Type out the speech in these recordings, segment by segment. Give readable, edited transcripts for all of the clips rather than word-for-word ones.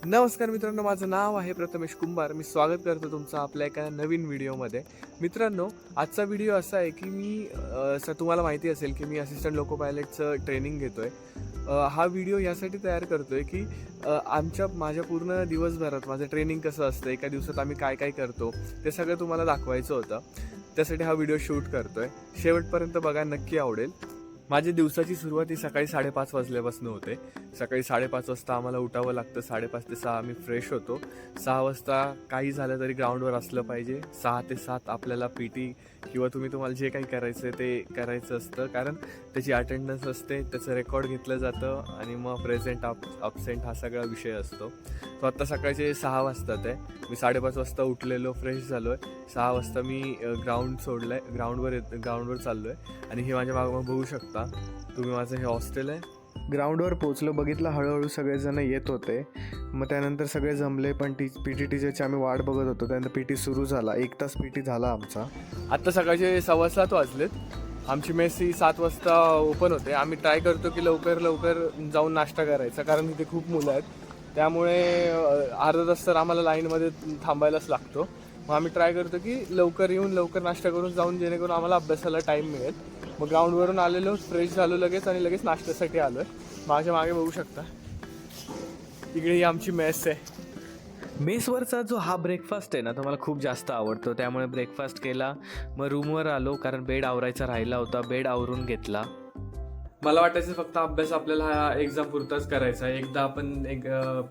नमस्कार मित्रांनो, माझं नाव आहे प्रथमेश कुंभार. मी स्वागत करतो तुमचं आपल्या एका नवीन व्हिडिओमध्ये. मित्रांनो, आजचा व्हिडिओ असा आहे की तुम्हाला माहिती असेल की मी असिस्टंट लोको पायलटचं ट्रेनिंग घेतो आहे. हा व्हिडिओ यासाठी तयार करतो आहे की माझ्या पूर्ण दिवसभरात माझं ट्रेनिंग कसं असतं, एका दिवसात आम्ही काय काय करतो ते सगळं तुम्हाला दाखवायचं होतं. त्यासाठी हा व्हिडिओ शूट करतो आहे. शेवटपर्यंत बघा, नक्की आवडेल. माझी दिवसाची सुरुवात ही सकाळी 5:30 वाजल्यापासून होते. सकाळी 5:30 वाजता आम्हाला उठावं लागतं. 5:30 ते 6 आम्ही फ्रेश होतो. 6 वाजता काही झालं तरी ग्राउंडवर असलं पाहिजे. 6 ते 7 आपल्याला PT किंवा तुम्हाला जे काही करायचं आहे ते करायचं असतं, कारण त्याची अटेंडन्स असते, त्याचं रेकॉर्ड घेतलं जातं आणि मग प्रेझेंट अबसेंट हा सगळा विषय असतो. तो आत्ता सकाळचे 6 वाजतात आहे. मी 5:30 वाजता उठलेलो, फ्रेश झालो आहे. 6 वाजता मी ग्राउंड सोडलं आहे, ग्राउंडवर चाललो आहे आणि हे माझ्या मागं बघू शकता तुम्ही, माझं हे हॉस्टेल आहे. ग्राउंडवर पोचलो, बघितलं हळूहळू सगळेजण येत होते. मग त्यानंतर सगळे जमले, पण PT टीचरची आम्ही वाट बघत होतो. त्यानंतर PT सुरू झाला. 1 तास PT झाला आमचा. आत्ता सकाळचे 7:15 वाजलेत. आमची मेस ही 7 वाजता ओपन होते. आम्ही ट्राय करतो की लवकर जाऊन नाश्ता करायचा, कारण इथे खूप मुलं आहेत. त्यामुळे अर्धा तास तर आम्हाला लाईनमध्ये थांबायलाच लागतो. मग आम्ही ट्राय करतो की लवकर येऊन लवकर नाश्ता करून जाऊन, जेणेकरून आम्हाला अभ्यासाला टाईम मिळेल. मग ग्राउंडवरून आलेलो, फ्रेश झालो लगेच आणि लगेच नाश्त्यासाठी आलो आहे. माझ्या मागे बघू शकता, तिकडे ही आमची मेस आहे. मेसवरचा जो हा ब्रेकफास्ट आहे ना, तो मला खूप जास्त आवडतो. त्यामुळे ब्रेकफास्ट केला, मग रूमवर आलो, कारण बेड आवरायचा राहिला होता. बेड आवरून घेतला. मला वाटायचं फक्त अभ्यास आपल्याला हा एक्झाम पुरताच करायचा. एकदा आपण एक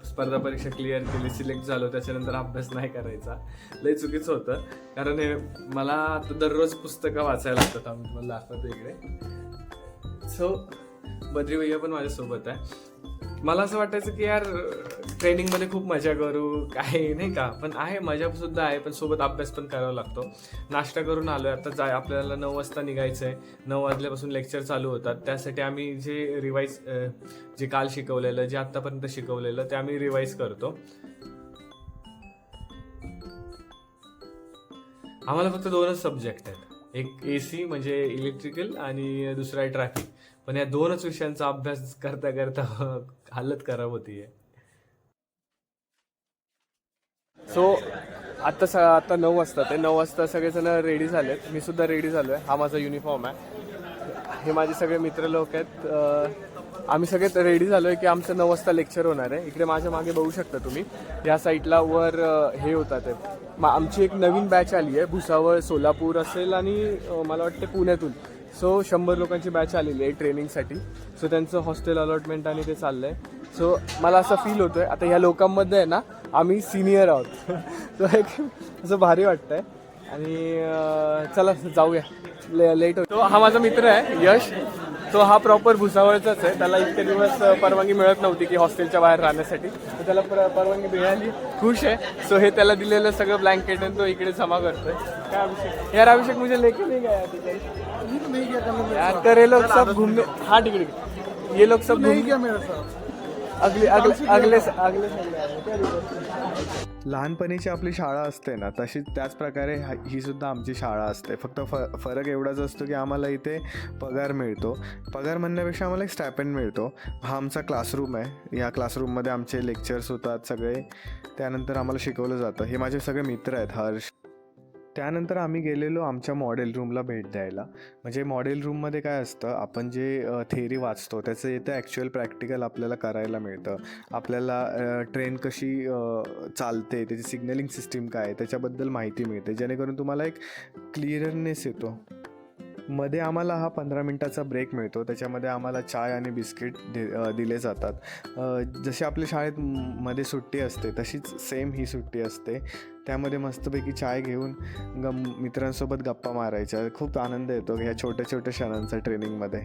स्पर्धा परीक्षा क्लिअर केली, सिलेक्ट झालो, त्याच्यानंतर अभ्यास नाही करायचा. लय चुकीचं होतं, कारण हे मला आता दररोज पुस्तकं वाचायला लागतात. आम्ही तुम्हाला दाखवतो इकडे. सो बद्री भैया पण माझ्यासोबत आहे. मला असं वाटायचं की यार, ट्रेनिंगमध्ये खूप मजा करू, काय नाही का, पण आहे, मजासुद्धा आहे, पण सोबत अभ्यास पण करावा लागतो. नाश्ता करून आलो आहे आता. आपल्याला 9 वाजता निघायचं आहे. 9 वाजल्यापासून लेक्चर चालू होतात. त्यासाठी आम्ही जे काल शिकवलेलं, जे आत्तापर्यंत शिकवलेलं, ते आम्ही रिवाईज करतो. आम्हाला फक्त 2च सब्जेक्ट आहेत. एक AC म्हणजे इलेक्ट्रिकल आणि दुसरा आहे ट्रॅफिक. पण या 2च विषयांचा अभ्यास करता करता हालत खराब होतीये. सो आता 9 वाजता, ते 9 वाजता सगळेजण रेडी झालेत. मी सुद्धा रेडी झालो आहे. हा माझा युनिफॉर्म आहे. हे माझे सगळे मित्र लोक आहेत. आम्ही सगळे रेडी झालो आहे की आमचं 9 वाजता लेक्चर होणार आहे. इकडे माझ्या मागे बघू शकता तुम्ही, या साईडला वर हे होतात. आमची एक नवीन बॅच आली आहे. भुसावळ, सोलापूर असेल आणि मला वाटतं पुण्यातून. सो 100 लोकांची बॅच आलेली आहे ट्रेनिंगसाठी. सो त्यांचं हॉस्टेल अलॉटमेंट आणि ते चाललं आहे. सो मला असं फील होतोय आता ह्या लोकांमध्ये आहे ना, आम्ही सिनियर आहोत. सो एक असं भारी वाटतंय. आणि चला जाऊया, लेट होतो. हा माझा मित्र आहे यश. तो हा प्रॉपर भुसावळचाच आहे. त्याला इतके दिवस परवानगी मिळत नव्हती की हॉस्टेलच्या बाहेर राहण्यासाठी, तर त्याला परवानगी मिळाली. खुश आहे. सो हे त्याला दिलेलं सगळं ब्लँकेट आणि तो इकडे जमा करतोय. काय अभिषेक, यार अभिषेक मुझे लेके नहीं गया यार, तर ये लोग सब घूमने, हाँ टिकट, ये लोग सब नहीं गया मेरे साथ. अगले लहानपणीची आपली शाळा असते ना, त्याच प्रकारे ही सुद्धा आमची शाळा असते. फक्त फरक एवढाच असतो की आम्हाला इथे पगार मिळतो. पगार म्हणण्यापेक्षा आम्हाला एक स्टायपेंड मिळतो. हा आमचा क्लासरूम आहे. या क्लासरूममध्ये आमचे लेक्चर्स होतात सगळे. त्यानंतर आम्हाला शिकवलं जातं. हे माझे सगळे मित्र आहेत, हर्ष. त्यानंतर आम्ही गेलेलो आमच्या मॉडेल रूमला भेट द्यायला. म्हणजे मॉडेल रूममध्ये काय असतं, आपण जे थेअरी वाचतो त्याचं इथं ॲक्च्युअल प्रॅक्टिकल आपल्याला करायला मिळतं. आपल्याला ट्रेन कशी चालते, त्याची सिग्नलिंग सिस्टीम काय आहे, त्याच्याबद्दल माहिती मिळते, जेणेकरून तुम्हाला एक क्लिअरनेस येतो. मध्ये आम्हाला हा 15 मिनटाचा ब्रेक मिळतो. त्याच्यामध्ये आम्हाला चाय आणि बिस्किट दिले जातात. जशी आपल्या शाळेत मध्ये सुट्टी असते, तशीच सेम ही सुट्टी असते. त्यामध्ये मस्तपैकी चाय घेऊन मित्रांसोबत गप्पा मारायच्या. खूप आनंद येतो ह्या छोट्या छोट्या क्षणांचा ट्रेनिंगमध्ये.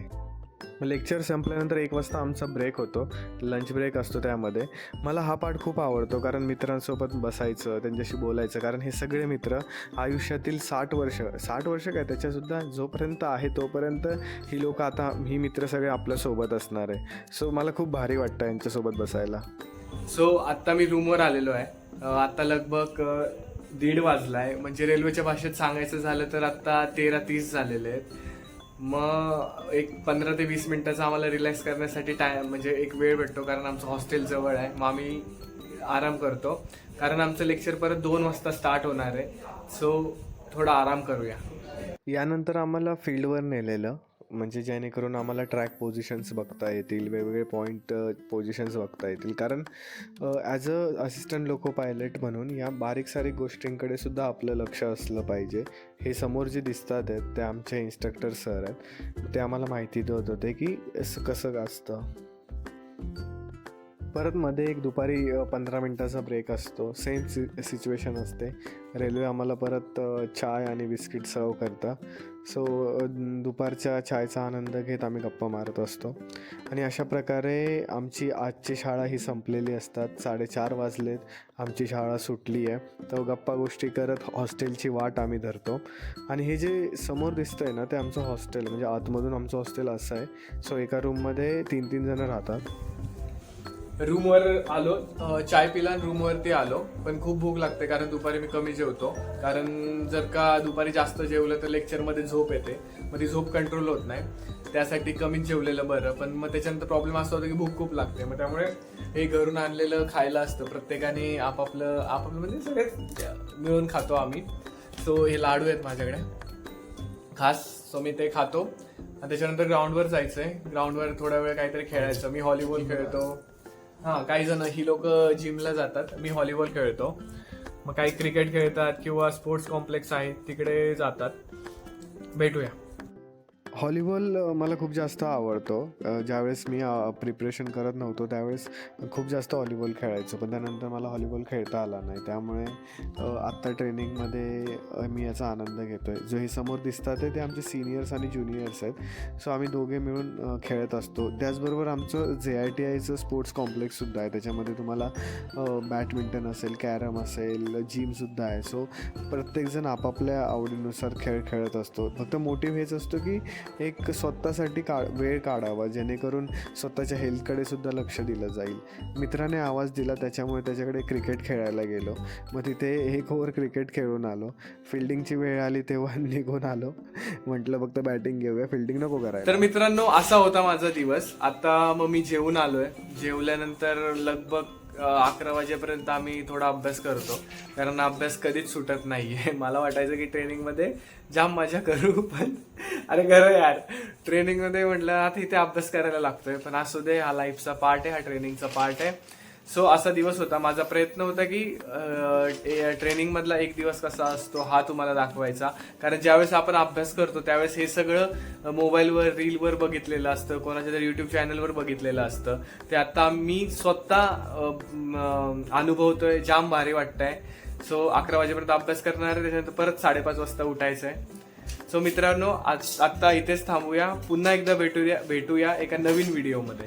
लेक्चर संपल्यानंतर 1 वाजता आमचा ब्रेक होतो, लंच ब्रेक असतो. त्यामध्ये मला हा पार्ट खूप आवडतो, कारण मित्रांसोबत बसायचं, त्यांच्याशी बोलायचं. कारण हे सगळे मित्र आयुष्यातील 60 वर्ष काय, त्याच्यासुद्धा जोपर्यंत आहे तोपर्यंत ही मित्र सगळे आपल्यासोबत असणार आहे. सो मला खूप भारी वाटतं यांच्यासोबत बसायला. सो आत्ता मी रूमवर आलेलो आहे. आत्ता लगभग 1:30 वाजला आहे. म्हणजे रेल्वेच्या भाषेत सांगायचं झालं तर आत्ता 13:30 झालेले आहेत. मग एक 15 ते 20 मिनिटाचा आम्हाला रिलॅक्स करण्यासाठी म्हणजे एक वेळ भेटतो, कारण आमचं हॉस्टेल जवळ आहे. मग आम्ही आराम करतो, कारण आमचं लेक्चर परत 2 वाजता स्टार्ट होणार आहे. सो थोडा आराम करूया. यानंतर आम्हाला फील्डवर नेलेलं, म्हणजे जेणेकरून आम्हाला ट्रॅक पोझिशन्स बघता येतील, वेगवेगळे पॉईंट पोझिशन्स बघता येतील. कारण as a assistant loco pilot म्हणून या बारीक सारीक गोष्टींकडे सुद्धा आपलं लक्ष असलं पाहिजे. हे समोर जे दिसतात आहेत ते आमचे इन्स्ट्रक्टर सर आहेत. ते आम्हाला माहिती देत होते की कसं असतं. परत मध्ये एक दुपारी 15 मिनटाचा ब्रेक असतो. सेम सिच्युएशन असते. रेल्वे आम्हाला परत चाय आणि बिस्किट सर्व करतं. सो दुपारच्या चायचा आनंद घेत आम्ही गप्पा मारत असतो. आणि अशा प्रकारे आमची आजची शाळा ही संपलेली असतात. 4:30 वाजलेत, आमची शाळा सुटली आहे. तर गप्पा गोष्टी करत हॉस्टेलची वाट आम्ही धरतो. आणि हे जे समोर दिसतंय ना, ते आमचं हॉस्टेल, म्हणजे आतमधून आमचं हॉस्टेल असं आहे. सो एका रूममध्ये 3-3 जणं राहतात. रूमवर आलो, चाय पिला, रूमवरती आलो. पण खूप भूक लागते, कारण दुपारी मी कमी जेवतो. कारण जर का दुपारी जास्त जेवलं तर लेक्चरमध्ये झोप येते, मग ती झोप कंट्रोल होत नाही. त्यासाठी कमीच जेवलेलं बरं. पण मग त्याच्यानंतर प्रॉब्लेम असा होता की भूक खूप लागते. मग त्यामुळे हे घरून आणलेलं खायला असतं. प्रत्येकाने आपापलं म्हणजे सगळेच मिळून खातो आम्ही. सो हे लाडू आहेत माझ्याकडे खास. सो मी ते खातो. आणि त्याच्यानंतर ग्राउंडवर जायचं आहे. ग्राउंडवर थोडा वेळ काहीतरी खेळायचं. मी व्हॉलीबॉल खेळतो. काही जण ही लोक जिमला जातात, मी व्हॉलीबॉल खेळतो. मग काही क्रिकेट खेळतात किंवा स्पोर्ट्स कॉम्प्लेक्स आहे तिकडे जातात. भेटूया. व्हॉलीबॉल मला खूप जास्त आवडतो. ज्यावेळेस मी प्रिपरेशन करत नव्हतो त्यावेळेस खूप जास्त व्हॉलीबॉल खेळायचो. पण त्यानंतर मला व्हॉलीबॉल खेळता आला नाही. त्यामुळे आत्ता ट्रेनिंगमध्ये मी याचा आनंद घेतो आहे. जो हे समोर दिसतात ते आमचे सिनियर्स आणि ज्युनियर्स आहेत. सो आम्ही दोघे मिळून खेळत असतो. त्याचबरोबर आमचं JITIचं स्पोर्ट्स कॉम्प्लेक्ससुद्धा आहे. त्याच्यामध्ये तुम्हाला बॅडमिंटन असेल, कॅरम असेल, जिमसुद्धा आहे. सो प्रत्येकजण आपापल्या आवडीनुसार खेळ खेळत असतो. फक्त मोटिव्ह हेच असतो की एक स्वतःसाठी वेळ काढावा, जेणेकरून स्वतःच्या हेल्थकडे सुद्धा लक्ष दिलं जाईल. मित्राने आवाज दिला, त्याच्यामुळे त्याच्याकडे क्रिकेट खेळायला गेलो. मग तिथे 1 ओव्हर क्रिकेट खेळून आलो. फिल्डिंगची वेळ आली तेव्हा निघून आलो. म्हटलं फक्त बॅटिंग घेऊया, फिल्डिंग नको करायला. तर मित्रांनो, असा होता माझा दिवस. आता मग मी जेवून आलोय. जेवल्यानंतर लगभग 11 वाजेपर्यंत आम्ही थोडा अभ्यास करतो, कारण अभ्यास कधीच सुटत नाहीये. मला वाटायचं की ट्रेनिंगमध्ये जाम मजा करू, पण अरे खरं यार, ट्रेनिंगमध्ये म्हटलं आता इथे अभ्यास करायला लागतोय. पण असू दे, हा लाईफचा पार्ट आहे, हा ट्रेनिंगचा पार्ट आहे. सो असा दिवस होता. माझा प्रयत्न होता की ट्रेनिंगमधला एक दिवस कसा असतो हा तुम्हाला दाखवायचा. कारण ज्यावेळेस आपण अभ्यास करतो त्यावेळेस हे सगळं मोबाईलवर, रीलवर बघितलेलं असतं, कोणाच्या तरी यूट्यूब चॅनलवर बघितलेलं असतं. ते आता मी स्वतः अनुभवतोय. जाम भारी वाटतंय. सो 11 वाजेपर्यंत अभ्यास करणार आहे. त्याच्यानंतर परत 5:30 वाजता उठायचं आहे. सो मित्रांनो, आत्ता इथेच थांबूया. पुन्हा एकदा भेटूया एका नवीन व्हिडिओमध्ये.